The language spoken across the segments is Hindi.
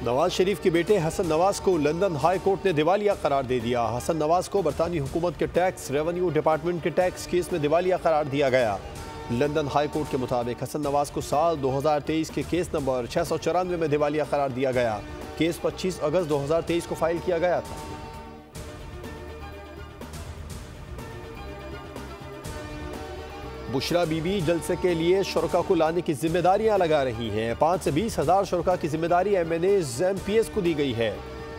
नवाज शरीफ के बेटे हसन नवाज को लंदन हाई कोर्ट ने दिवालिया करार दे दिया। हसन नवाज को बरतानी हुकूमत के टैक्स रेवेन्यू डिपार्टमेंट के टैक्स केस में दिवालिया करार दिया गया। लंदन हाई कोर्ट के मुताबिक हसन नवाज को साल 2023 के केस नंबर 694 में दिवालिया करार दिया गया। केस 25 अगस्त 2023 को फाइल किया गया था। बुशरा बीबी जलसे के लिए शुरका को लाने की जिम्मेदारियां लगा रही हैं। 5 से 20 हजार शुरका की जिम्मेदारी MNA-MPS को दी गई है।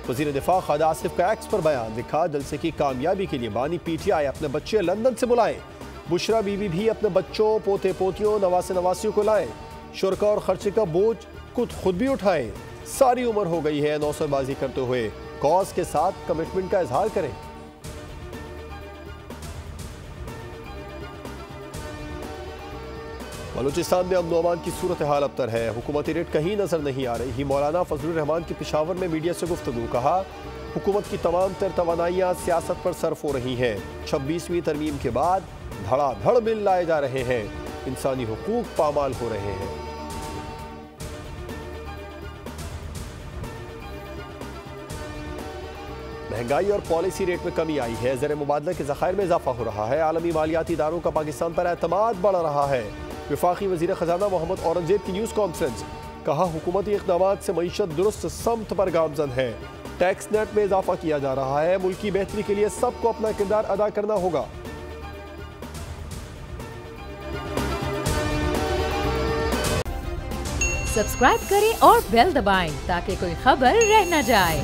वजीर दिफा खालिद आसिफ का एक्स पर बयान लिखा, जलसे की कामयाबी के लिए बानी PTI अपने बच्चे लंदन से बुलाएं। बुशरा बीबी भी अपने बच्चों, पोते पोतियों, नवासे नवासियों को लाएं। शुरका और खर्चे का बोझ खुद भी उठाएं। सारी उम्र हो गई है नौसरबाजी करते हुए, कॉज के साथ कमिटमेंट का इजहार करें। बलूचिस्तान में अमन अमान की सूरत हाल अबतर है। हुकूमती रेट कहीं नजर नहीं आ रही। मौलाना फजलुर रहमान की पेशावर में मीडिया से गुफ्तगू, कहा हुकूमत की तमाम तर तवानाइयाँ सियासत पर सर्फ हो रही हैं। 26वीं तरमीम के बाद धड़ाधड़ बिल लाए जा रहे हैं। इंसानी हुकूक पामाल हो रहे हैं। महंगाई और पॉलिसी रेट में कमी आई है। ज़र मुबादला के ज़खायर में इजाफा हो रहा है। आलमी मालियाती इदारों का पाकिस्तान पर एतमाद बढ़ रहा है। वफाकी वज़ीर ख़जाना मोहम्मद औरंगज़ेब की न्यूज़ कॉन्फ्रेंस, कहा हुकूमती इक़दामात से मईशत दुरुस्त समत पर गामज़न है। टैक्स नेट में इजाफा किया जा रहा है। मुल्क की बेहतरी के लिए सबको अपना किरदार अदा करना होगा। सब्सक्राइब करें और बेल दबाएं ताकि कोई खबर रह न जाए।